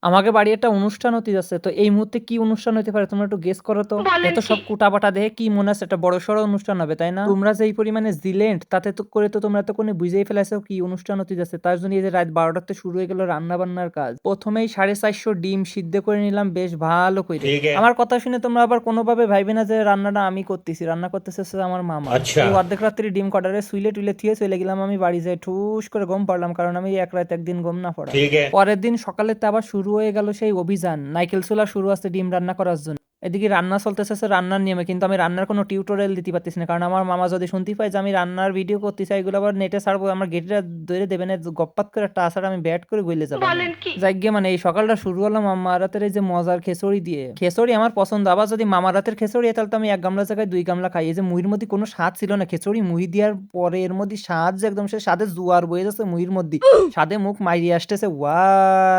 আমাদের বাড়ি একটা অনুষ্ঠান হতে যাচ্ছে। তো এই মুহূর্তে কি অনুষ্ঠান হইতে পারে তোমরা একটু গেস করো তো? বলেন এত কি? সব কুটাবাটা দেখে কি মনে হচ্ছে একটা বড়সড় অনুষ্ঠান হবে, তাই না? তোমরা যে এই পরিমাণে জিলেন্ট তাতে তো করে তো তোমরা এতক্ষণে বুঝেই ফেলাইছো কি অনুষ্ঠান হতে যাচ্ছে। তার জন্য এই যে রাত ১২ টাতে শুরু হয়ে গেল রান্না-বান্নার কাজ। ১ম এই ৪৫০ ডিম সিদ্ধ করে নিলাম বেশ ভালো কইরে। ঠিক है। আমার কথা শুনে তোমরা আবার কোনোভাবে ভাইবে না যে রান্নাটা আমি করতেছি। রান্না করতেছে হচ্ছে আমার মামা। अच्छा। এই অর্ধেক রাত্রে ডিম কটারে ছুইলে-টুইলে থুয়ে চলে গেলাম আমি বাড়ি যেয়ে ঠুস করে ঘুম পাড়লাম। কারণ আমি এক রাত একদিন ঘুম না পড়া। ठीक है। পরের দিন সকালেতে আবার শুরু হয়ে গেল সেই অভিযান। নাইকেল চুলা শুরু আছে ডিম রান্না করার জন্য। এদিকে রান্না চলতেছে রান্নার নিয়মে। কিন্তু আমি রান্নার কোনো টিউটোরিয়াল দিতে পারতেছি না। কারণ আমার মামা যদি শুনতে পায় যে আমি রান্নার ভিডিও করতেছি এগুলো আবার নেটে ছাড়বো আমার গেটটা ধরে দেবে না গপ্পাত করে একটা আছাড় আমি ব্যাট করে গইলে যাবানে। বলেন কি? যাক গিয়ে মানে এই সকালটা শুরু হলো মামার রাতের এই যে মজার খেচড়ি দিয়ে। খেচড়ি আমার পছন্দ। আবার যদি মামার রাতের খেচড়ি হয় তাহলে তো আমি ১ গামলার জায়গায় ২ গামলা খাই। এই যে মুড়ির মধ্যে কোনো স্বাদ ছিল না। খেচড়ি মুড়ি দেওয়ার পরে এর মধ্যে স্বাদ যে একদম সে স্বাদের জোয়ার বয়ে যাচ্ছে মুড়ির মধ্যে। স্বাদে মুখ মাইরিয়ে আসতেছে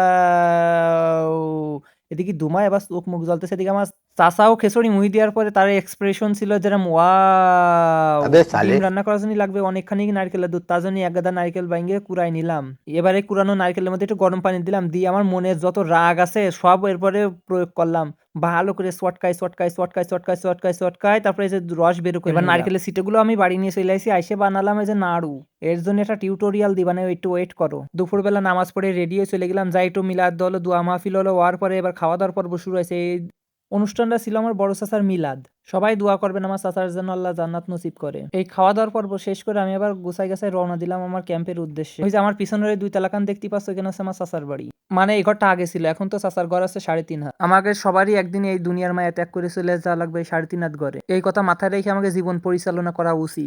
ওয়াও! এদিকে ধুমায় আবার চোখ মুখ জ্বলতেছে। এদিকে আমার চাচাও খেচুড়ি মুহি দেওয়ার পরে তার এক্সপ্রেশন ছিল যেরকম ওয়াও! अबे ডিম साले। রান্না করার জন্য লাগবে অনেকখানি নারকেলের দুধ। তার জন্য এক গাদা নারকেল বাইঙ্গে কুড়ায় নিলাম। এবারে কুড়ানো নারকেলের মধ্যে একটু গরম পানি দিলাম। দিয়ে আমার মনের যত রাগ আছে সব এরপরে প্রয়োগ করলাম। ভালো করে চটকায় তারপরে এই যে রস বের করে এবার নারকেলের ছিটেগুলো আমি বাড়ি নিয়ে চলে আইছি। আইসে বানালাম এই যে নাড়ু। এর জন্য একটা টিউটোরিয়াল দিবা না একটু ওয়েট করো। দুপুরবেলা নামাজ পড়ে রেডি হয়ে চলে গেলাম। যাই একটু মিলাদ হলো, দোয়া মাহফিল হলো, হওয়ার পরে এবার খাওয়া-দাওয়ার পর্ব শুরু হইছে। এই অনুষ্ঠানটা ছিল আমার বড় চাচার মিলাদ। সবাই দোয়া করবেন আমার চাচার যেন আল্লাহ জান্নাত নসিব করে। এই খাওয়া-দাওয়ার পর্ব শেষ করে আমি আবার গুছায় রওনা দিলাম আমার ক্যাম্পের উদ্দেশ্যে। ওই যে আমার পিছনের এই ২ তালা খান দেখতে পাচ্ছ এখানে হচ্ছে আমার চাচার বাড়ি। মানে এই ঘরটা আগে ছিল। এখন তো চাচার ঘর আছে ৩.৫ হাত। আমাদের সবারই একদিন এই দুনিয়ার মায়া ত্যাগ করে চলে যাওয়া লাগবে এই ৩.৫ হাত ঘরে। এই কথা মাথায় রেখে আমাকে জীবন পরিচালনা করা উচিত।